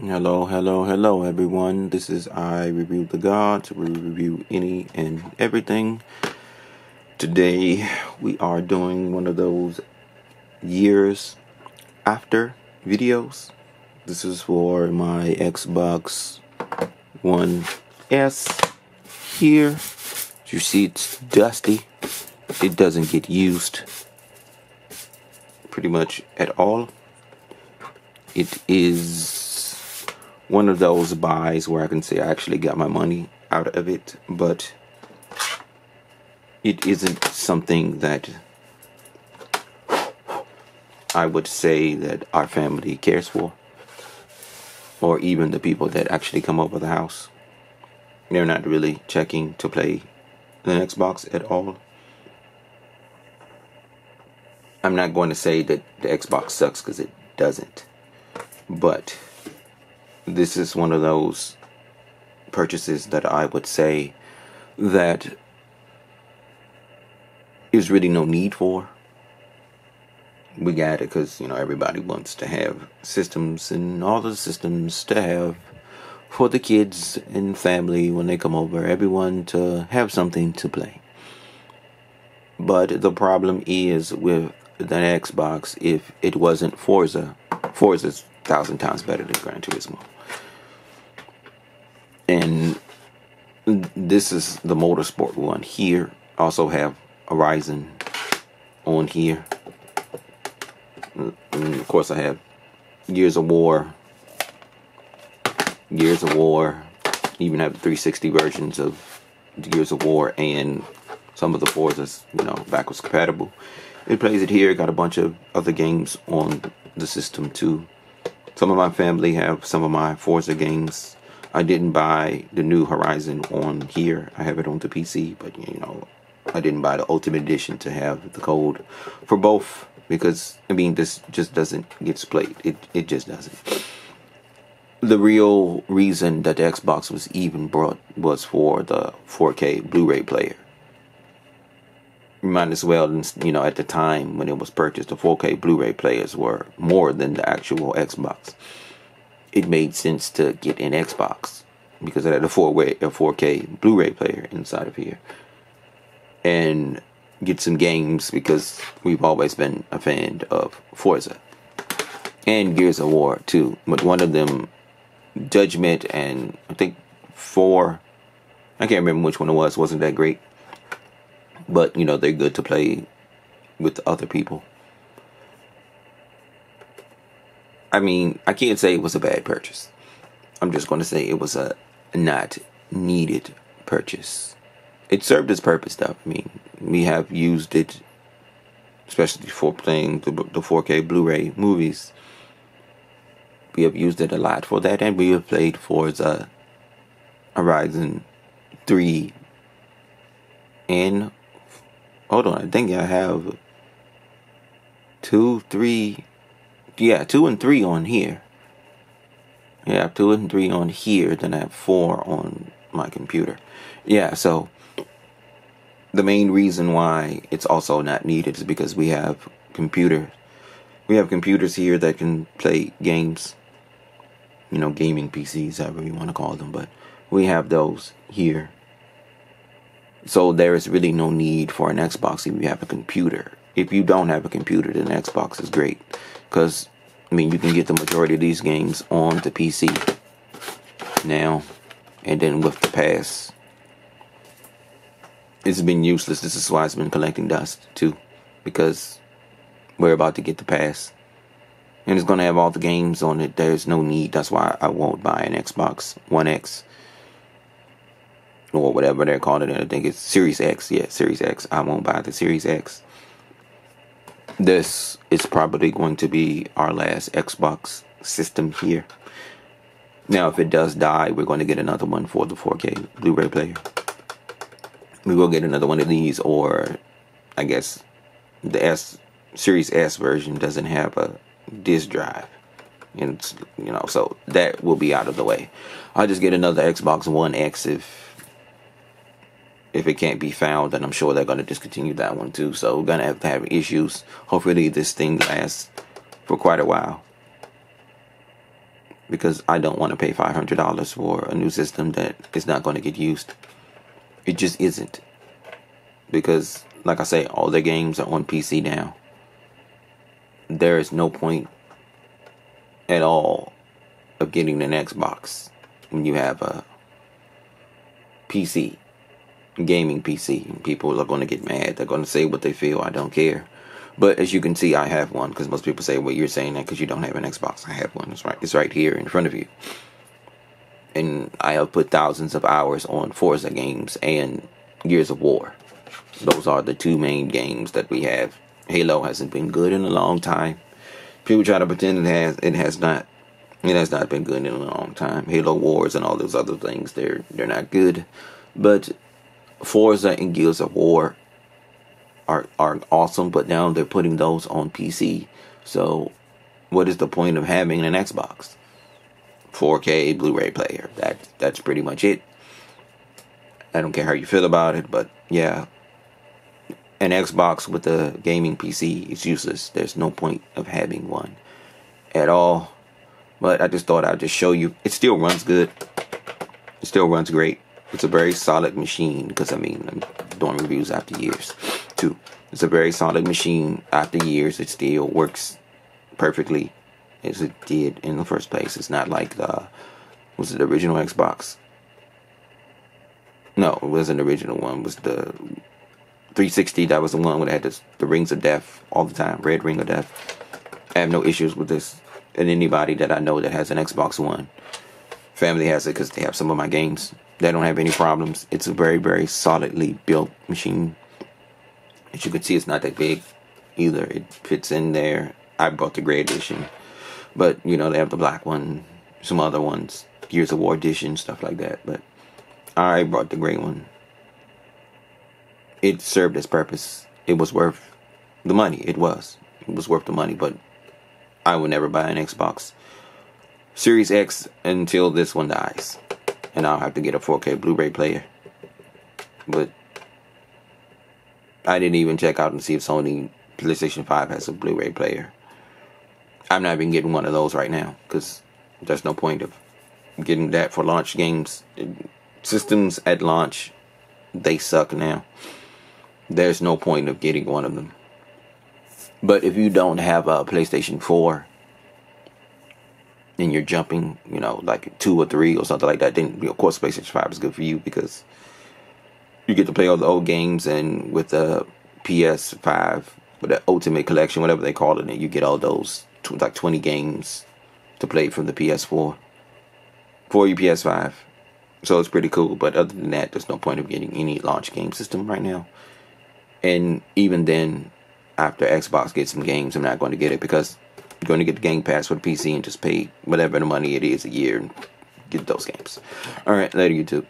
Hello, hello, hello, everyone. This is I Review the Gods. We review any and everything. Today, we are doing one of those years after videos. This is for my Xbox One S here. You see, it's dusty. It doesn't get used pretty much at all. It is one of those buys where I can say I actually got my money out of it, but it isn't something that I would say that our family cares for, or even the people that actually come over the house. They're not really checking to play the Xbox at all. I'm not going to say that the Xbox sucks, because it doesn't, but this is one of those purchases that I would say that is really no need for. We got it because, everybody wants to have systems, and all the systems to have for the kids and family when they come over, everyone to have something to play. But the problem is with the Xbox, if it wasn't Forza's 1,000 times better than Gran Turismo. And this is the motorsport one here. Also have Horizon on here. And of course I have Gears of War. Even have the 360 versions of Gears of War and some of the Forzas, backwards compatible. It plays it here. Got a bunch of other games on the system too. Some of my family have some of my Forza games. I didn't buy the new Horizon on here. I have it on the PC, but I didn't buy the Ultimate Edition to have the code for both, because this just doesn't get played. It just doesn't. The real reason that the Xbox was even brought was for the 4K Blu-ray player. Might as well, at the time when it was purchased, the 4K Blu-ray players were more than the actual Xbox. It made sense to get an Xbox because it had a 4K Blu-ray player inside of here, and get some games, because we've always been a fan of Forza and Gears of War too. But one of them, Judgment, and I think 4, I can't remember which one it was, wasn't that great. But they're good to play with other people. I can't say it was a bad purchase. I'm just going to say it was a not needed purchase. It served its purpose though. We have used it, especially for playing the 4K Blu-ray movies. We have used it a lot for that, and we have played Forza Horizon 3 and hold on, I think I have 2, 3. Yeah, 2 and 3 on here. Yeah, I have 2 and 3 on here. Then I have 4 on my computer. Yeah, so the main reason why it's also not needed is because we have computers. We have computers here that can play games. Gaming PCs, however you want to call them. But we have those here. So there is really no need for an Xbox if you have a computer. If you don't have a computer, then Xbox is great. Because, you can get the majority of these games on the PC now. And then with the pass, it's been useless. This is why it's been collecting dust too. Because we're about to get the pass. And it's going to have all the games on it. There's no need. That's why I won't buy an Xbox One X. Or whatever they're calling it. I think it's Series X. Yeah, Series X. I won't buy the Series X. This is probably going to be our last Xbox system here. Now, if it does die, we're going to get another one for the 4K Blu-ray player. We will get another one of these, or I guess the Series S version doesn't have a disk drive. And so that will be out of the way. I'll just get another Xbox One X if it can't be found, then I'm sure they're going to discontinue that one too. So we're going to have issues. Hopefully this thing lasts for quite a while. because I don't want to pay $500 for a new system that is not going to get used. It just isn't. Because, like I say, all their games are on PC now. There is no point at all of getting an Xbox when you have a PC, gaming PC. And people are going to get mad. They're going to say what they feel. I don't care. But as you can see, I have one, because most people say, well, you're saying that because you don't have an Xbox. I have one. It's right here in front of you. And I have put thousands of hours on Forza games and Gears of War. Those are the two main games that we have. Halo hasn't been good in a long time. People try to pretend it has. It has not. It has not been good in a long time. Halo Wars and all those other things, they're not good. But Forza and Gears of War are awesome, but now they're putting those on PC. So what is the point of having an Xbox? 4K Blu-ray player. That's pretty much it. I don't care how you feel about it, but yeah, an Xbox with a gaming PC is useless. There's no point of having one at all. But I just thought I'd just show you. It still runs good. It still runs great. It's a very solid machine, because I mean, I'm doing reviews after years too. It's a very solid machine after years. It still works perfectly as it did in the first place. It's not like was it the original Xbox? No, it wasn't the original one. It was the 360. That was the one where it had the rings of death all the time. Red ring of death. I have no issues with this. And anybody that I know that has an Xbox One, family has it because they have some of my games. They don't have any problems. It's a very, very solidly built machine. As you can see, it's not that big either. It fits in there. I bought the gray edition, but you know, they have the black one, some other ones, Gears of War edition, stuff like that. But I bought the gray one. It served its purpose. It was worth the money. It was worth the money, but I would never buy an Xbox Series X until this one dies, and I'll have to get a 4K Blu-ray player. But I didn't even check out and see if Sony PlayStation 5 has a Blu-ray player. I'm not even getting one of those right now, because there's no point of getting that for launch games. Systems at launch, they suck now. There's no point of getting one of them. But if you don't have a PlayStation 4 and you're jumping, you know, like 2 or 3 or something like that, then of course PlayStation 5 is good for you, because you get to play all the old games, and with the PS5, with the Ultimate Collection, whatever they call it, and you get all those like 20 games to play from the PS4 for your PS5. So it's pretty cool. But other than that, there's no point of getting any launch game system right now. And even then, after Xbox gets some games, I'm not going to get it, because I'm going to get the Game Pass for the PC and just pay whatever the money it is a year and get those games. Alright, later YouTube.